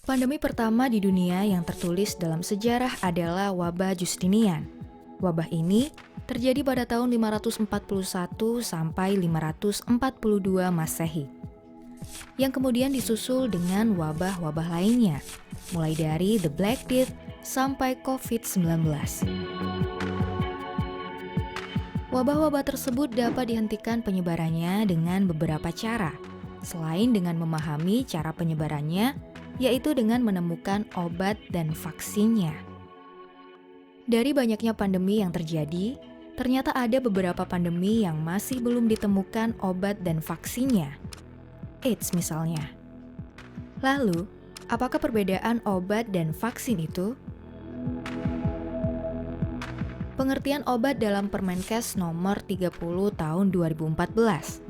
Pandemi pertama di dunia yang tertulis dalam sejarah adalah wabah Justinian. Wabah ini terjadi pada tahun 541 sampai 542 Masehi, yang kemudian disusul dengan wabah-wabah lainnya, mulai dari The Black Death sampai COVID-19. Wabah-wabah tersebut dapat dihentikan penyebarannya dengan beberapa cara, selain dengan memahami cara penyebarannya, yaitu dengan menemukan obat dan vaksinnya. Dari banyaknya pandemi yang terjadi, ternyata ada beberapa pandemi yang masih belum ditemukan obat dan vaksinnya. AIDS misalnya. Lalu, apakah perbedaan obat dan vaksin itu? Pengertian obat dalam Permenkes nomor 30 tahun 2014.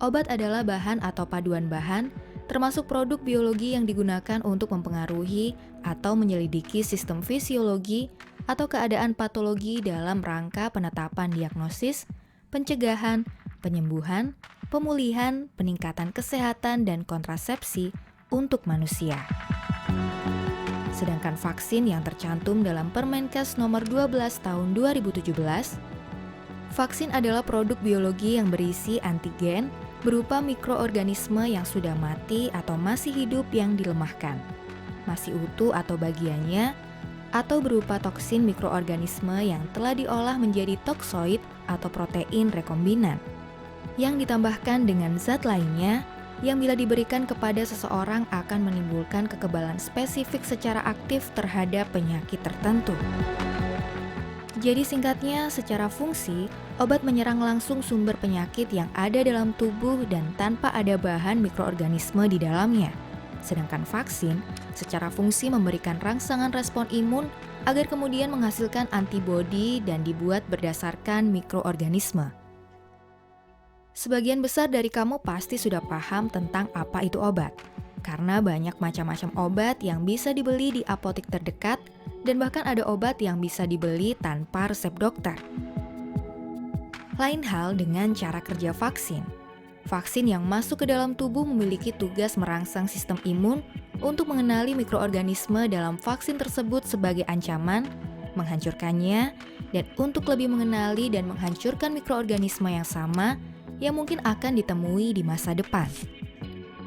Obat adalah bahan atau paduan bahan, termasuk produk biologi yang digunakan untuk mempengaruhi atau menyelidiki sistem fisiologi atau keadaan patologi dalam rangka penetapan diagnosis, pencegahan, penyembuhan, pemulihan, peningkatan kesehatan, dan kontrasepsi untuk manusia. Sedangkan vaksin yang tercantum dalam Permenkes nomor 12 tahun 2017, vaksin adalah produk biologi yang berisi antigen berupa mikroorganisme yang sudah mati atau masih hidup yang dilemahkan, masih utuh atau bagiannya, atau berupa toksin mikroorganisme yang telah diolah menjadi toksoid atau protein rekombinan, yang ditambahkan dengan zat lainnya yang bila diberikan kepada seseorang akan menimbulkan kekebalan spesifik secara aktif terhadap penyakit tertentu. Jadi singkatnya, secara fungsi, obat menyerang langsung sumber penyakit yang ada dalam tubuh dan tanpa ada bahan mikroorganisme di dalamnya. Sedangkan vaksin, secara fungsi memberikan rangsangan respon imun agar kemudian menghasilkan antibodi dan dibuat berdasarkan mikroorganisme. Sebagian besar dari kamu pasti sudah paham tentang apa itu obat, karena banyak macam-macam obat yang bisa dibeli di apotek terdekat, dan bahkan ada obat yang bisa dibeli tanpa resep dokter. Lain hal dengan cara kerja vaksin. Vaksin yang masuk ke dalam tubuh memiliki tugas merangsang sistem imun untuk mengenali mikroorganisme dalam vaksin tersebut sebagai ancaman, menghancurkannya, dan untuk lebih mengenali dan menghancurkan mikroorganisme yang sama yang mungkin akan ditemui di masa depan.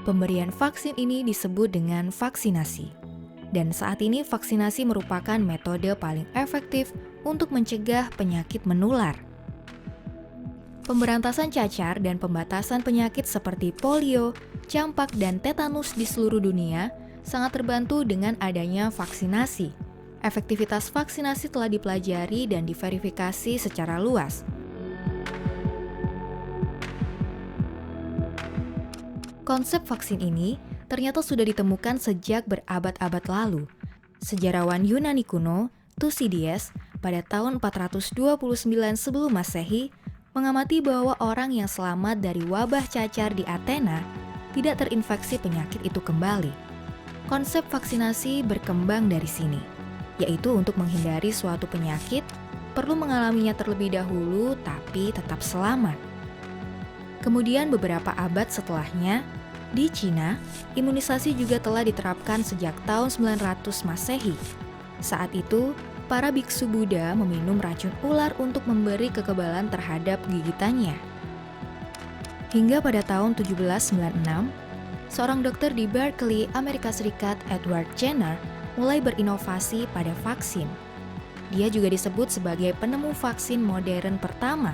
Pemberian vaksin ini disebut dengan vaksinasi. Dan saat ini vaksinasi merupakan metode paling efektif untuk mencegah penyakit menular. Pemberantasan cacar dan pembatasan penyakit seperti polio, campak, dan tetanus di seluruh dunia sangat terbantu dengan adanya vaksinasi. Efektivitas vaksinasi telah dipelajari dan diverifikasi secara luas. Konsep vaksin ini ternyata sudah ditemukan sejak berabad-abad lalu. Sejarawan Yunani kuno, Thucydides, pada tahun 429 sebelum Masehi, mengamati bahwa orang yang selamat dari wabah cacar di Athena tidak terinfeksi penyakit itu kembali. Konsep vaksinasi berkembang dari sini, yaitu untuk menghindari suatu penyakit, perlu mengalaminya terlebih dahulu tapi tetap selamat. Kemudian beberapa abad setelahnya, di Cina, imunisasi juga telah diterapkan sejak tahun 900 Masehi. Saat itu, para biksu Buddha meminum racun ular untuk memberi kekebalan terhadap gigitannya. Hingga pada tahun 1796, seorang dokter di Berkeley, Amerika Serikat, Edward Jenner, mulai berinovasi pada vaksin. Dia juga disebut sebagai penemu vaksin modern pertama.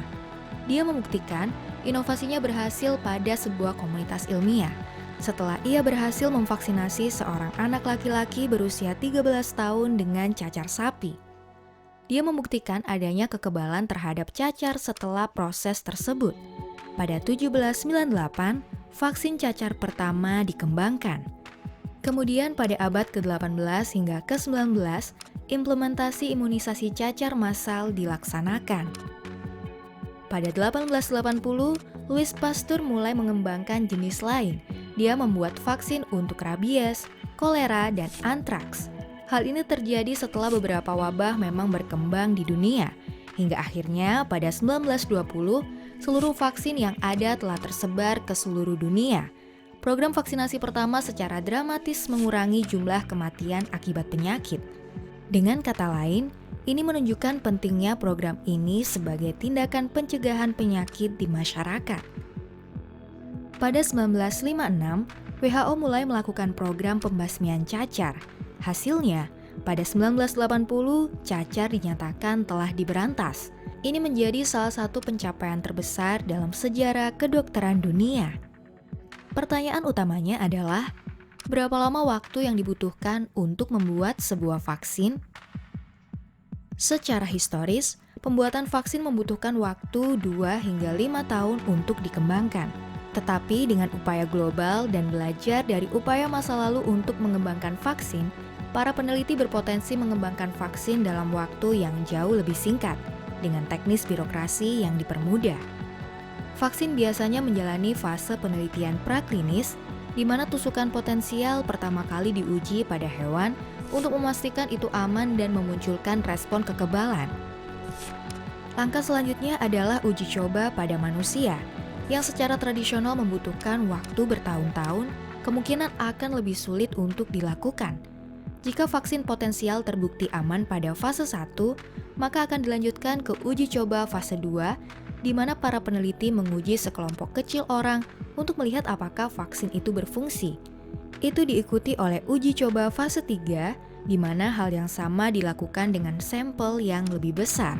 Dia membuktikan inovasinya berhasil pada sebuah komunitas ilmiah setelah ia berhasil memvaksinasi seorang anak laki-laki berusia 13 tahun dengan cacar sapi. Dia membuktikan adanya kekebalan terhadap cacar setelah proses tersebut. Pada 1798, vaksin cacar pertama dikembangkan. Kemudian pada abad ke-18 hingga ke-19, implementasi imunisasi cacar massal dilaksanakan. Pada 1880, Louis Pasteur mulai mengembangkan jenis lain. Dia membuat vaksin untuk rabies, kolera, dan antraks. Hal ini terjadi setelah beberapa wabah memang berkembang di dunia. Hingga akhirnya pada 1920, seluruh vaksin yang ada telah tersebar ke seluruh dunia. program vaksinasi pertama secara dramatis mengurangi jumlah kematian akibat penyakit. Dengan kata lain, ini menunjukkan pentingnya program ini sebagai tindakan pencegahan penyakit di masyarakat. Pada 1956, WHO mulai melakukan program pembasmian cacar. Hasilnya, pada 1980, cacar dinyatakan telah diberantas. Ini menjadi salah satu pencapaian terbesar dalam sejarah kedokteran dunia. Pertanyaan utamanya adalah, berapa lama waktu yang dibutuhkan untuk membuat sebuah vaksin? Secara historis, pembuatan vaksin membutuhkan waktu 2 hingga 5 tahun untuk dikembangkan. Tetapi dengan upaya global dan belajar dari upaya masa lalu untuk mengembangkan vaksin, para peneliti berpotensi mengembangkan vaksin dalam waktu yang jauh lebih singkat, dengan teknis birokrasi yang dipermudah. Vaksin biasanya menjalani fase penelitian praklinis, di mana tusukan potensial pertama kali diuji pada hewan untuk memastikan itu aman dan memunculkan respon kekebalan. Langkah selanjutnya adalah uji coba pada manusia, yang secara tradisional membutuhkan waktu bertahun-tahun, kemungkinan akan lebih sulit untuk dilakukan. Jika vaksin potensial terbukti aman pada fase 1, maka akan dilanjutkan ke uji coba fase 2, di mana para peneliti menguji sekelompok kecil orang untuk melihat apakah vaksin itu berfungsi. Itu diikuti oleh uji coba fase 3, di mana hal yang sama dilakukan dengan sampel yang lebih besar.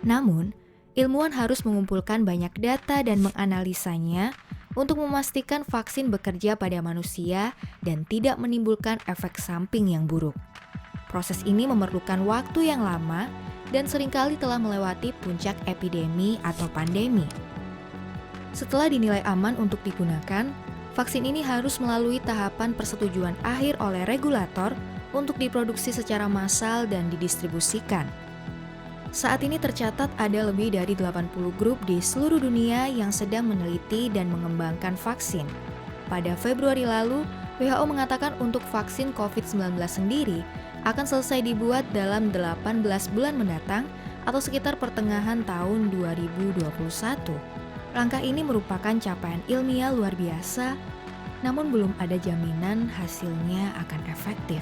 Namun, ilmuwan harus mengumpulkan banyak data dan menganalisanya untuk memastikan vaksin bekerja pada manusia dan tidak menimbulkan efek samping yang buruk. Proses ini memerlukan waktu yang lama dan seringkali telah melewati puncak epidemi atau pandemi. Setelah dinilai aman untuk digunakan, vaksin ini harus melalui tahapan persetujuan akhir oleh regulator untuk diproduksi secara massal dan didistribusikan. Saat ini tercatat ada lebih dari 80 grup di seluruh dunia yang sedang meneliti dan mengembangkan vaksin. Pada Februari lalu, WHO mengatakan untuk vaksin COVID-19 sendiri akan selesai dibuat dalam 18 bulan mendatang atau sekitar pertengahan tahun 2021. Langkah ini merupakan capaian ilmiah luar biasa, namun belum ada jaminan hasilnya akan efektif.